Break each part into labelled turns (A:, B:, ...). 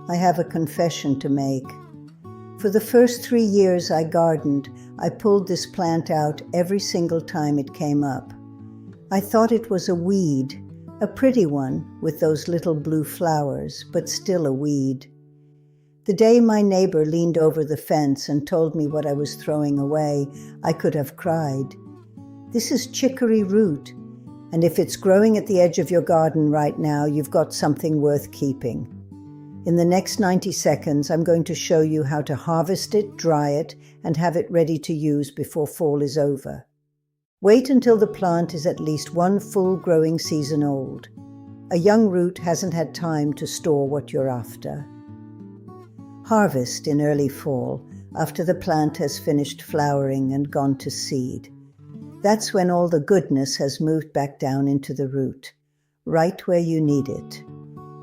A: I have a confession to make. For the first 3 years I gardened, I pulled this plant out every single time it came up. I thought it was a weed, a pretty one with those little blue flowers, but still a weed. The day my neighbor leaned over the fence and told me what I was throwing away, I could have cried. This is chicory root, and if it's growing at the edge of your garden right now, you've got something worth keeping. In the next 90 seconds, I'm going to show you how to harvest it, dry it, and have it ready to use before fall is over. Wait until the plant is at least 1 full growing season old. A young root hasn't had time to store what you're after. Harvest in early fall, after the plant has finished flowering and gone to seed. That's when all the goodness has moved back down into the root, right where you need it.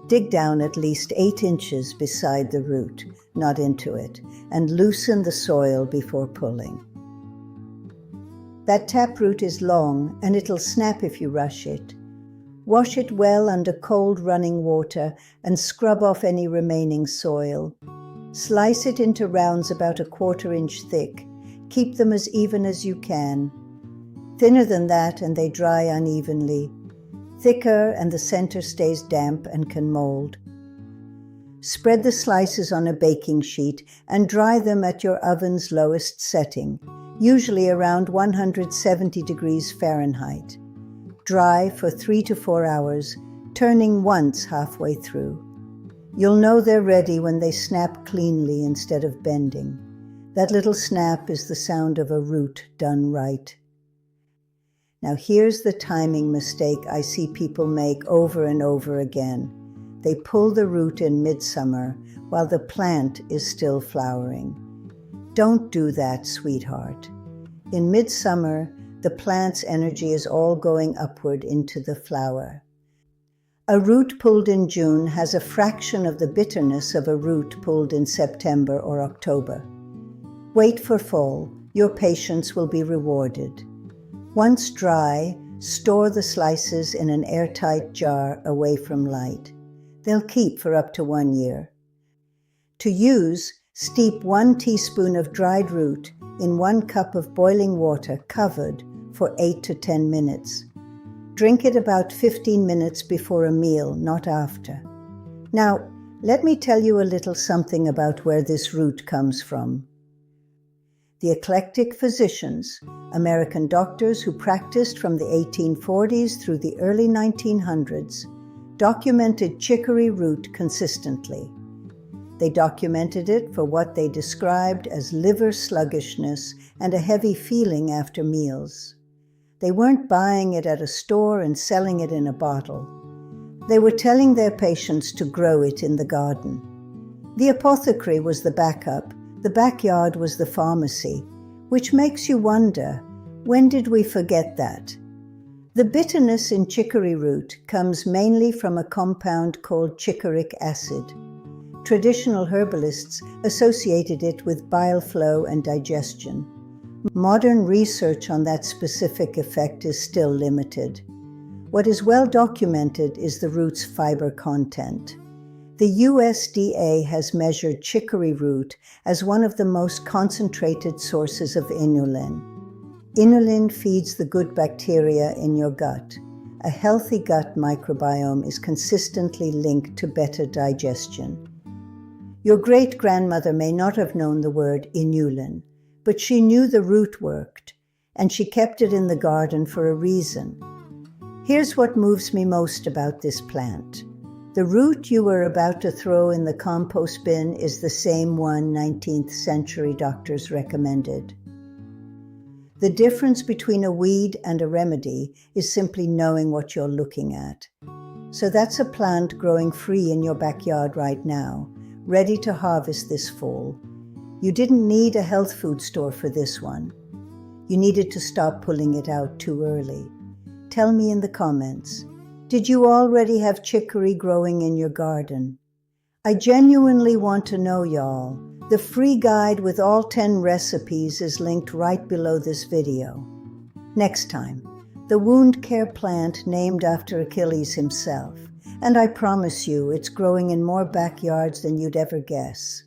A: Dig down at least 8 inches beside the root, not into it, and loosen the soil before pulling. That taproot is long, and it'll snap if you rush it. Wash it well under cold running water and scrub off any remaining soil. Slice it into rounds about 1/4 inch thick. Keep them as even as you can. Thinner than that and they dry unevenly. Thicker and the center stays damp and can mold. Spread the slices on a baking sheet and dry them at your oven's lowest setting, usually around 170 degrees Fahrenheit. Dry for 3 to 4 hours, turning once halfway through. You'll know they're ready when they snap cleanly instead of bending. That little snap is the sound of a root done right. Now here's the timing mistake I see people make over and over again. They pull the root in midsummer while the plant is still flowering. Don't do that, sweetheart. In midsummer, the plant's energy is all going upward into the flower. A root pulled in June has a fraction of the bitterness of a root pulled in September or October. Wait for fall. Your patience will be rewarded. Once dry, store the slices in an airtight jar away from light. They'll keep for up to 1 year. To use, steep 1 teaspoon of dried root in 1 cup of boiling water covered for 8 to 10 minutes. Drink it about 15 minutes before a meal, not after. Now, let me tell you a little something about where this root comes from. The eclectic physicians, American doctors who practiced from the 1840s through the early 1900s, documented chicory root consistently. They documented it for what they described as liver sluggishness and a heavy feeling after meals. They weren't buying it at a store and selling it in a bottle. They were telling their patients to grow it in the garden. The apothecary was the backup. The backyard was the pharmacy, which makes you wonder, when did we forget that? The bitterness in chicory root comes mainly from a compound called chicoryc acid. Traditional herbalists associated it with bile flow and digestion. Modern research on that specific effect is still limited. What is well documented is the root's fiber content. The USDA has measured chicory root as one of the most concentrated sources of inulin. Inulin feeds the good bacteria in your gut. A healthy gut microbiome is consistently linked to better digestion. Your great-grandmother may not have known the word inulin, but she knew the root worked, and she kept it in the garden for a reason. Here's what moves me most about this plant. The root you were about to throw in the compost bin is the same one 19th century doctors recommended. The difference between a weed and a remedy is simply knowing what you're looking at. So that's a plant growing free in your backyard right now, ready to harvest this fall. You didn't need a health food store for this one. You needed to stop pulling it out too early. Tell me in the comments. Did you already have chicory growing in your garden? I genuinely want to know, y'all. The free guide with all 10 recipes is linked right below this video. Next time, the wound care plant named after Achilles himself, And I promise you, it's growing in more backyards than you'd ever guess.